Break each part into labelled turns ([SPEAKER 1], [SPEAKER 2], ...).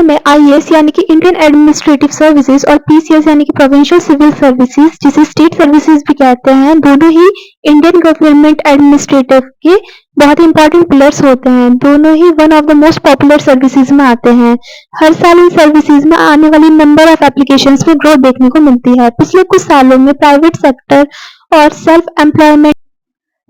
[SPEAKER 1] Video में IAS यानी कि इंडियन एडमिनिस्ट्रेटिव सर्विसेज और पीसीएस यानी कि प्रोविंशियल सिविल सर्विसेज जिसे स्टेट सर्विसेज भी कहते हैं, दोनों ही इंडियन गवर्नमेंट एडमिनिस्ट्रेटिव के बहुत ही इंपॉर्टेंट पिलर्स होते हैं। दोनों ही one of the most popular services में आते हैं। हर साल इन सर्विसेज में आने वाली नंबर ऑफ एप्लीकेशंस में ग्रोथ देखने को मिलती है। पिछले कुछ सालों में प्राइवेट सेक्टर और सेल्फ एम्प्लॉयमेंट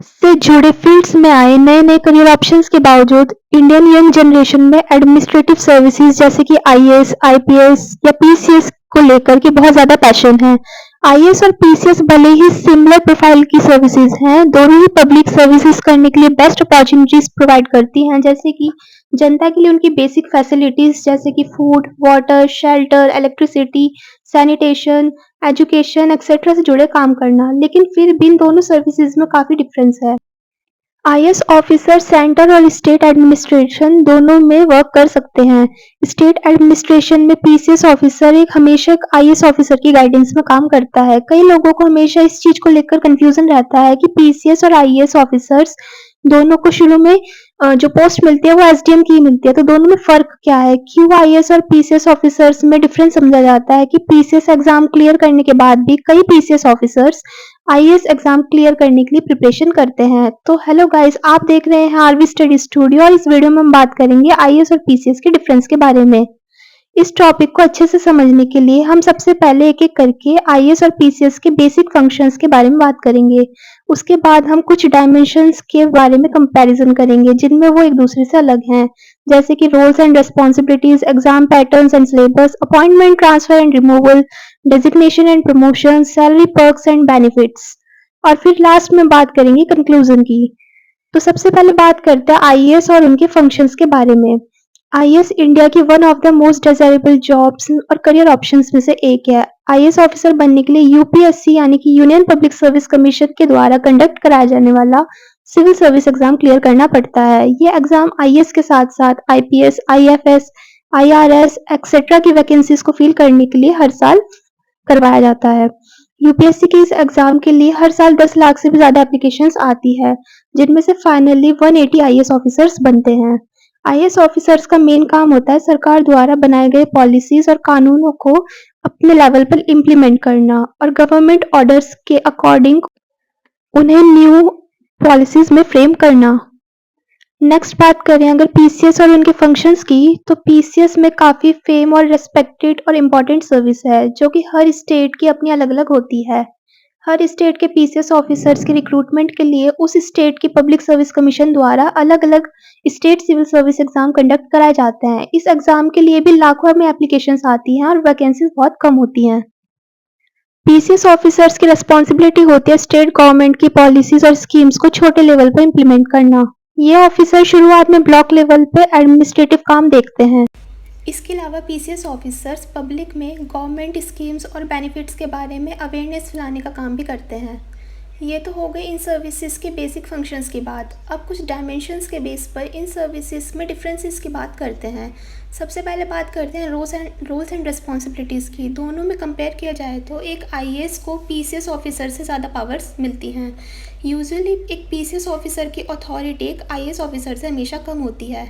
[SPEAKER 1] से जुड़े फील्ड्स में आए नए-नए करियर ऑप्शंस के बावजूद इंडियन यंग जनरेशन में एडमिनिस्ट्रेटिव सर्विसेज जैसे कि आईएएस, आईपीएस या पीसीएस को लेकर के बहुत ज़्यादा पैशन है। आईएएस और पीसीएस भले ही सिमिलर प्रोफाइल की सर्विसेज हैं, दोनों ही पब्लिक सर्विसेज करने के लिए बेस्ट अपॉर्चुनिटीज प्रोवाइड करती हैं, जैसे कि जनता के लिए उनकी बेसिक फैसिलिटीज जैसे कि food, water, shelter, electricity, sanitation, education etcetera से जुड़े काम करना। लेकिन फिर भी इन दोनों सर्विसेज में काफ़ी डिफरेंस है। आईएएस ऑफिसर सेंट्रल और स्टेट एडमिनिस्ट्रेशन दोनों में वर्क कर सकते हैं। स्टेट एडमिनिस्ट्रेशन में पीसीएस ऑफिसर एक हमेशा एक आईएएस ऑफिसर की गाइडेंस में काम करता है। कई लोगों को हमेशा इस चीज को लेकर कंफ्यूजन रहता है कि पीसीएस और आईएएस ऑफिसर्स दोनों को शुरू में जो पोस्ट मिलती है वो एसडीएम की मिलती है, तो दोनों में फर्क क्या है? क्यों आईएएस और पीसीएस ऑफिसर्स में डिफरेंस समझा जाता है कि पीसीएस एग्जाम क्लियर करने के बाद भी कई PCS officers IAS exam clear करने के लिए प्रिपरेशन करते हैं। तो हेलो गाइस, आप देख रहे हैं आरवी स्टडी स्टूडियो और इस वीडियो में हम बात करेंगे आईएएस और पीसीएस के डिफरेंस के बारे में। इस टॉपिक को अच्छे से समझने के लिए हम सबसे पहले एक-एक करके आईएएस और पीसीएस के बेसिक फंक्शंस के बारे में बात करेंगे। उसके बाद हम कुछ डायमेंशंस के बारे में कंपैरिजन करेंगे जिनमें वो एक दूसरे से अलग हैं, जैसे कि roles and responsibilities, exam patterns and syllabus, appointment transfer and removal, designation and promotion, salary perks and benefits, और फिर लास्ट में बात करेंगे कंक्लूजन की। तो सबसे पहले बात करते हैं आईएएस और उनके फंक्शंस के बारे में। आईएएस इंडिया की one of the most desirable jobs और करियर ऑप्शंस में से एक है। आईएएस ऑफिसर बनने के लिए यूपीएससी यानी कि यूनियन पब्लिक सर्विस कमीशन के द्वारा कंडक्ट कराया जाने वाला सिविल सर्विस एग्जाम क्लियर करना पड़ता है। ये एग्जाम आईएएस के साथ साथ आईपीएस, आईएफएस, आईआरएस एक्सेट्रा की वैकेंसीज को फिल करने के लिए हर साल करवाया जाता है। यूपीएससी के इस एग्जाम के लिए हर साल 10 लाख से भी ज्यादा एप्लीकेशंस आती है, जिनमें से फाइनली 180 आईएएस ऑफिसर्स बनते हैं। आईएएस ऑफिसर्स का मेन काम होता है सरकार द्वारा बनाए गए पॉलिसीज और कानूनों को अपने लेवल पर इम्प्लीमेंट करना और गवर्नमेंट ऑर्डर्स के अकॉर्डिंग उन्हें न्यू पॉलिसीज में फ्रेम करना। नेक्स्ट बात करें अगर पीसीएस और उनके फंक्शंस की, तो पीसीएस में काफ़ी फेम और रेस्पेक्टेड और इम्पोर्टेंट सर्विस है जो कि हर स्टेट की अपनी अलग अलग होती है। हर स्टेट के पीसीएस ऑफिसर्स के रिक्रूटमेंट के लिए उस स्टेट की पब्लिक सर्विस कमीशन द्वारा अलग अलग state civil service exam conduct कराए जाते हैं। इस एग्जाम के लिए भी लाखों में एप्लीकेशंस आती हैं और वैकेंसीज बहुत कम होती हैं। पीसीएस ऑफिसर्स की रिस्पॉन्सिबिलिटी होती है स्टेट गवर्नमेंट की पॉलिसीज और स्कीम्स को छोटे लेवल पर इम्प्लीमेंट करना। ये ऑफिसर शुरुआत में ब्लॉक लेवल पे एडमिनिस्ट्रेटिव काम देखते हैं।
[SPEAKER 2] इसके अलावा पीसीएस ऑफिसर्स पब्लिक में गवर्नमेंट स्कीम्स और बेनिफिट्स के बारे में अवेयरनेस फैलाने का काम भी करते हैं। ये तो हो गई इन सर्विसेज के बेसिक फंक्शंस की बात। अब कुछ डायमेंशंस के बेस पर इन सर्विसेज में डिफरेंसेस की बात करते हैं। सबसे पहले बात करते हैं रोल्स एंड रिस्पॉन्सिबिलिटीज़ की। दोनों में कंपेयर किया जाए तो एक आईएएस को पीसीएस ऑफिसर से ज़्यादा पावर्स मिलती हैं। यूजुअली एक पीसीएस ऑफिसर की अथॉरिटी एक आईएएस ऑफिसर से हमेशा कम होती है।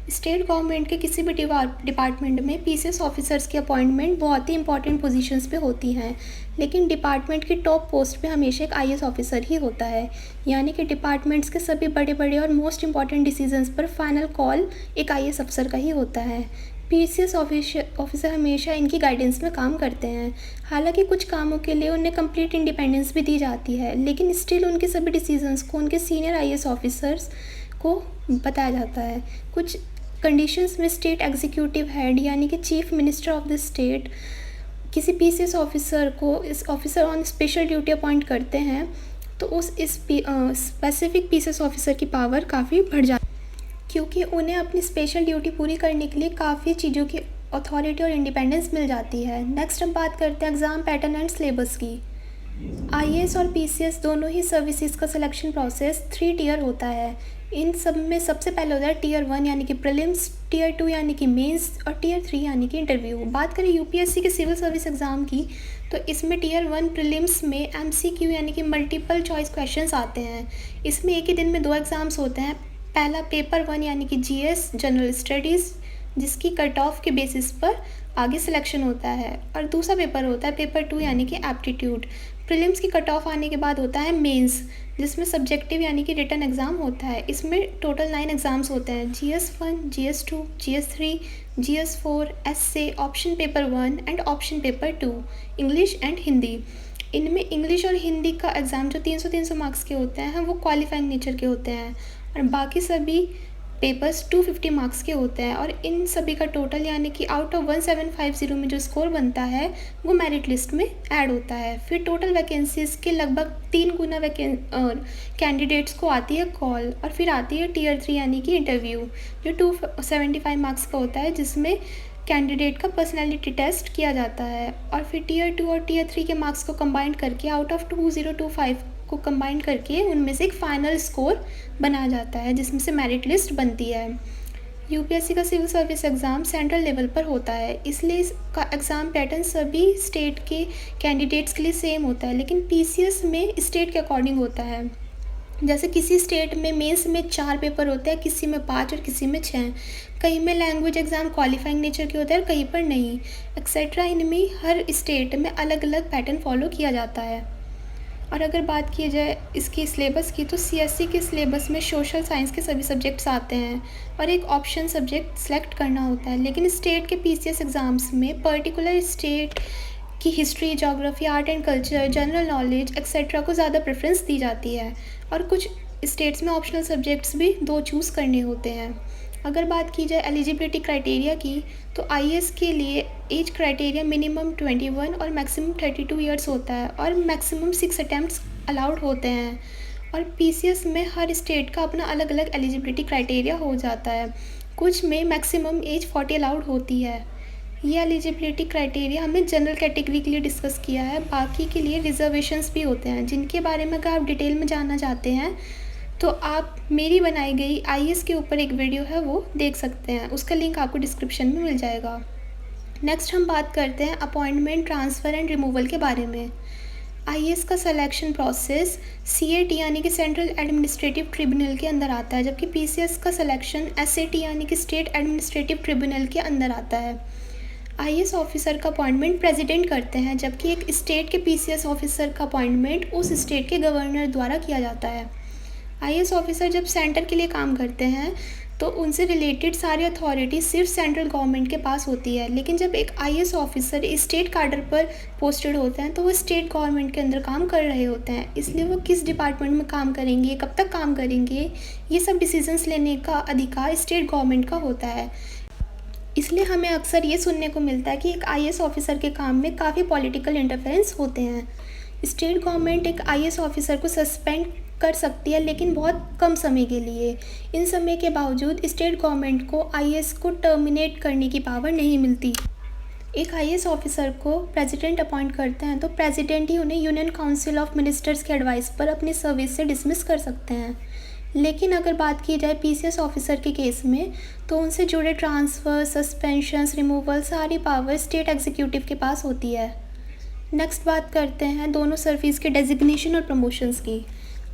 [SPEAKER 2] स्टेट गवर्नमेंट के किसी भी डिपार्टमेंट में पीसीएस ऑफिसर्स की अपॉइंटमेंट बहुत ही इंपॉर्टेंट पोजीशंस पे होती हैं, लेकिन डिपार्टमेंट की टॉप पोस्ट पे हमेशा एक आईएएस ऑफिसर ही होता है। यानी कि डिपार्टमेंट्स के सभी बड़े बड़े और मोस्ट इंपॉर्टेंट डिसीजंस पर फाइनल कॉल एक आईएएस अफसर का ही होता है। पीसीएस ऑफिसर हमेशा इनकी गाइडेंस में काम करते हैं। हालांकि कुछ कामों के लिए उन्हें कंप्लीट इंडिपेंडेंस भी दी जाती है, लेकिन स्टिल उनके सभी डिसीजंस को उनके सीनियर आईएएस ऑफिसर्स को बताया जाता है। कुछ कंडीशंस में स्टेट एग्जीक्यूटिव हेड यानी कि chief minister of the state किसी पीसीएस ऑफिसर को इस officer on special duty appoint करते हैं, तो उस स्पेसिफिक पीसीएस ऑफिसर की पावर काफ़ी बढ़ जाती है, क्योंकि उन्हें अपनी स्पेशल ड्यूटी पूरी करने के लिए काफ़ी चीज़ों की अथॉरिटी और इंडिपेंडेंस मिल जाती है। नेक्स्ट हम बात करते हैं एग्ज़ाम पैटर्न एंड सिलेबस की। आईएएस और पीसीएस दोनों ही सर्विसेज का सिलेक्शन प्रोसेस 3 टियर होता है। इन सब में सबसे पहले होता है टियर 1 यानी कि प्रीलिम्स, टियर 2 यानी कि मेंस और टियर 3 यानी कि इंटरव्यू। बात करें यूपीएससी के सिविल सर्विस एग्ज़ाम की, तो इसमें टियर 1 प्रीलिम्स में एमसीक्यू यानी कि मल्टीपल चॉइस क्वेश्चंस आते हैं। इसमें एक ही दिन में 2 एग्ज़ाम्स होते हैं। पहला पेपर 1 यानी कि जीएस जनरल स्टडीज़ जिसकी कट ऑफ के बेसिस पर आगे सिलेक्शन होता है। और दूसरा पेपर होता है पेपर 2 यानी कि एप्टीट्यूड। प्रीलिम्स की कट ऑफ आने के बाद होता है मेंस, जिसमें सब्जेक्टिव यानी कि रिटन एग्ज़ाम होता है। इसमें टोटल 9 एग्ज़ाम्स होते हैं, GS1, GS2, GS3, GS4, essay, option paper 1 and option paper 2, English and Hindi. इनमें इंग्लिश और हिंदी का एग्ज़ाम जो 300-300 मार्क्स के होते हैं वो क्वालिफाइंग नेचर के होते हैं, और बाकी सभी पेपर्स 250 मार्क्स के होते हैं। और इन सभी का टोटल यानी कि आउट ऑफ 1750 में जो स्कोर बनता है वो मेरिट लिस्ट में ऐड होता है। फिर टोटल वैकेंसीज़ के लगभग 3 गुना कैंडिडेट्स को आती है कॉल, और फिर आती है टीयर 3 यानी कि इंटरव्यू, जो 275 मार्क्स का होता है, जिसमें कैंडिडेट का पर्सनैलिटी टेस्ट किया जाता है। और फिर टीयर 2 और टीयर 3 के मार्क्स को कंबाइन करके आउट ऑफ 2025 को कंबाइन करके उनमें से एक फ़ाइनल स्कोर बनाया जाता है, जिसमें से मेरिट लिस्ट बनती है। यूपीएससी का civil service exam central level पर होता है, इसलिए इसका एग्ज़ाम पैटर्न सभी स्टेट के कैंडिडेट्स के लिए सेम होता है, लेकिन पीसीएस में स्टेट के अकॉर्डिंग होता है। जैसे किसी स्टेट में मेंस में 4 पेपर होते हैं, किसी में 5 और किसी में 6। कहीं में लैंग्वेज एग्ज़ाम क्वालिफाइंग नेचर के होते हैं और कहीं पर नहीं, एक्सेट्रा। इनमें हर स्टेट में अलग अलग पैटर्न फॉलो किया जाता है। और अगर बात की जाए इसकी सिलेबस की, तो सीएससी के सिलेबस में सोशल साइंस के सभी सब्जेक्ट्स आते हैं और एक ऑप्शन सब्जेक्ट सेलेक्ट करना होता है। लेकिन स्टेट के पीसीएस एग्ज़ाम्स में पर्टिकुलर स्टेट की history, geography, art and culture, general knowledge etcetera को ज़्यादा प्रेफरेंस दी जाती है, और कुछ स्टेट्स में ऑप्शनल सब्जेक्ट्स भी 2 चूज़ करने होते हैं। अगर बात की जाए एलिजिबिलिटी क्राइटेरिया की, तो आईएएस के लिए एज क्राइटेरिया मिनिमम 21 और मैक्सिमम 32 ईयर्स होता है, और मैक्सिमम 6 अटैम्प्ट्स अलाउड होते हैं। और पीसीएस में हर स्टेट का अपना अलग अलग एलिजिबिलिटी क्राइटेरिया हो जाता है। कुछ में मैक्सिमम एज 40 अलाउड होती है। ये एलिजिबिलिटी क्राइटेरिया हमने जनरल कैटेगरी के लिए डिस्कस किया है। बाकी के लिए रिजर्वेशंस भी होते हैं, जिनके बारे में अगर आप डिटेल में जानना चाहते हैं तो आप मेरी बनाई गई आईएएस के ऊपर एक वीडियो है वो देख सकते हैं, उसका लिंक आपको डिस्क्रिप्शन में मिल जाएगा। नेक्स्ट हम बात करते हैं अपॉइंटमेंट, ट्रांसफ़र एंड रिमूवल के बारे में। आईएएस का सिलेक्शन प्रोसेस सीएटी यानी कि सेंट्रल एडमिनिस्ट्रेटिव ट्रिब्यूनल के अंदर आता है, जबकि पीसीएस का सिलेक्शन एसएटी यानी कि स्टेट एडमिनिस्ट्रेटिव ट्रिब्यूनल के अंदर आता है। आईएएस ऑफिसर का अपॉइंटमेंट प्रेसिडेंट करते हैं, जबकि एक स्टेट के पीसीएस ऑफिसर का अपॉइंटमेंट उस स्टेट के गवर्नर द्वारा किया जाता है। आईएएस ऑफिसर जब सेंटर के लिए काम करते हैं तो उनसे रिलेटेड सारी अथॉरिटी सिर्फ सेंट्रल गवर्नमेंट के पास होती है, लेकिन जब एक आईएएस ऑफिसर स्टेट कैडर पर पोस्टेड होते हैं तो वो स्टेट गवर्नमेंट के अंदर काम कर रहे होते हैं, इसलिए वो किस डिपार्टमेंट में काम करेंगे, कब तक काम करेंगे, ये सब डिसीजंस लेने का अधिकार स्टेट गवर्नमेंट का होता है। इसलिए हमें अक्सर ये सुनने को मिलता है कि एक आईएएस ऑफिसर के काम में काफ़ी पॉलिटिकल इंटरफेरेंस होते हैं। स्टेट गवर्नमेंट एक आईएएस ऑफिसर को सस्पेंड कर सकती है, लेकिन बहुत कम समय के लिए। इन समय के बावजूद स्टेट गवर्नमेंट को आईएएस को टर्मिनेट करने की पावर नहीं मिलती। एक आईएएस ऑफिसर को प्रेसिडेंट अपॉइंट करते हैं तो प्रेसिडेंट ही उन्हें यूनियन काउंसिल ऑफ मिनिस्टर्स के एडवाइस पर अपनी सर्विस से डिसमिस कर सकते हैं। लेकिन अगर बात की जाए पीसीएस ऑफिसर के केस में, तो उनसे जुड़े ट्रांसफ़र, सस्पेंशंस, रिमूवल सारी पावर स्टेट एग्जीक्यूटिव के पास होती है। नेक्स्ट बात करते हैं दोनों सर्विस के डेजिग्नेशन और प्रमोशंस की।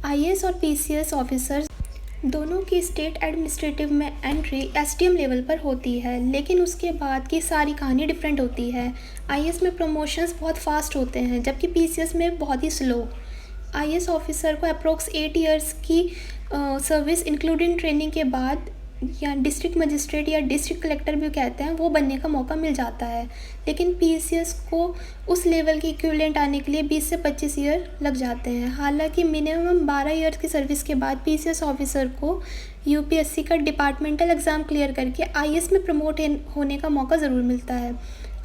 [SPEAKER 2] आईएएस और पीसीएस ऑफिसर्स दोनों की स्टेट एडमिनिस्ट्रेटिव में एंट्री एसडीएम लेवल पर होती है, लेकिन उसके बाद की सारी कहानी डिफरेंट होती है। आईएएस में प्रमोशंस बहुत फास्ट होते हैं, जबकि पीसीएस में बहुत ही स्लो। आईएएस ऑफिसर को अप्रोक्स 8 ईयर्स की सर्विस इंक्लूडिंग ट्रेनिंग के बाद या डिस्ट्रिक्ट मजिस्ट्रेट या डिस्ट्रिक्ट कलेक्टर भी कहते हैं वो बनने का मौका मिल जाता है, लेकिन पीसीएस को उस लेवल की इक्विवेलेंट आने के लिए 20 से 25 ईयर लग जाते हैं। हालांकि मिनिमम 12 ईयर्स की सर्विस के बाद पीसीएस ऑफिसर को यूपीएससी का डिपार्टमेंटल एग्ज़ाम क्लियर करके आईएएस में प्रमोट होने का मौका ज़रूर मिलता है।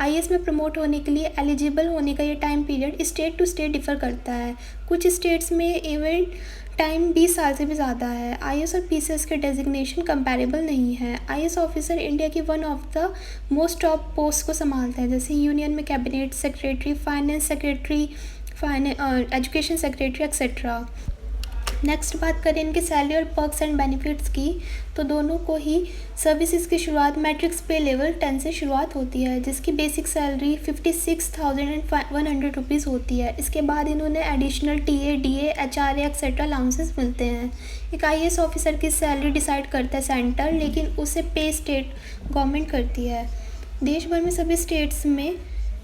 [SPEAKER 2] आईएएस में प्रमोट होने के लिए एलिजिबल होने का ये time period state to state differ करता है। कुछ स्टेट्स में इवेंट टाइम 20 साल से भी ज़्यादा है। आईएएस और पीसीएस के डेजिग्नेशन कंपैरेबल नहीं है। आईएएस ऑफिसर इंडिया की one of the most top post को संभालता है, जैसे यूनियन में cabinet secretary, finance secretary, education secretary etcetera. Next बात करें इनके सैलरी और पर्क्स एंड बेनिफिट्स की, तो दोनों को ही सर्विसेज की शुरुआत मैट्रिक्स पे लेवल 10 से शुरुआत होती है, जिसकी बेसिक सैलरी 56,100 रुपीज़ होती है। इसके बाद इन्होंने additional TA, DA, HRA etcetera allowances मिलते हैं। एक आईएएस ऑफिसर की सैलरी डिसाइड करता है सेंटर, लेकिन उसे पे स्टेट गवर्नमेंट करती है। देश भर में सभी स्टेट्स में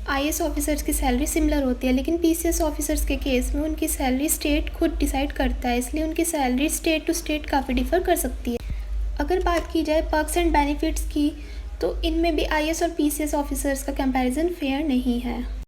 [SPEAKER 2] आईएएस ऑफिसर्स की सैलरी सिमिलर होती है, लेकिन पीसीएस ऑफिसर्स के केस में उनकी सैलरी स्टेट खुद डिसाइड करता है, इसलिए उनकी सैलरी स्टेट टू स्टेट काफ़ी डिफर कर सकती है। अगर बात की जाए पर्क्स एंड बेनिफिट्स की, तो इनमें भी आईएएस और पीसीएस ऑफिसर्स का कंपैरिजन फेयर नहीं है।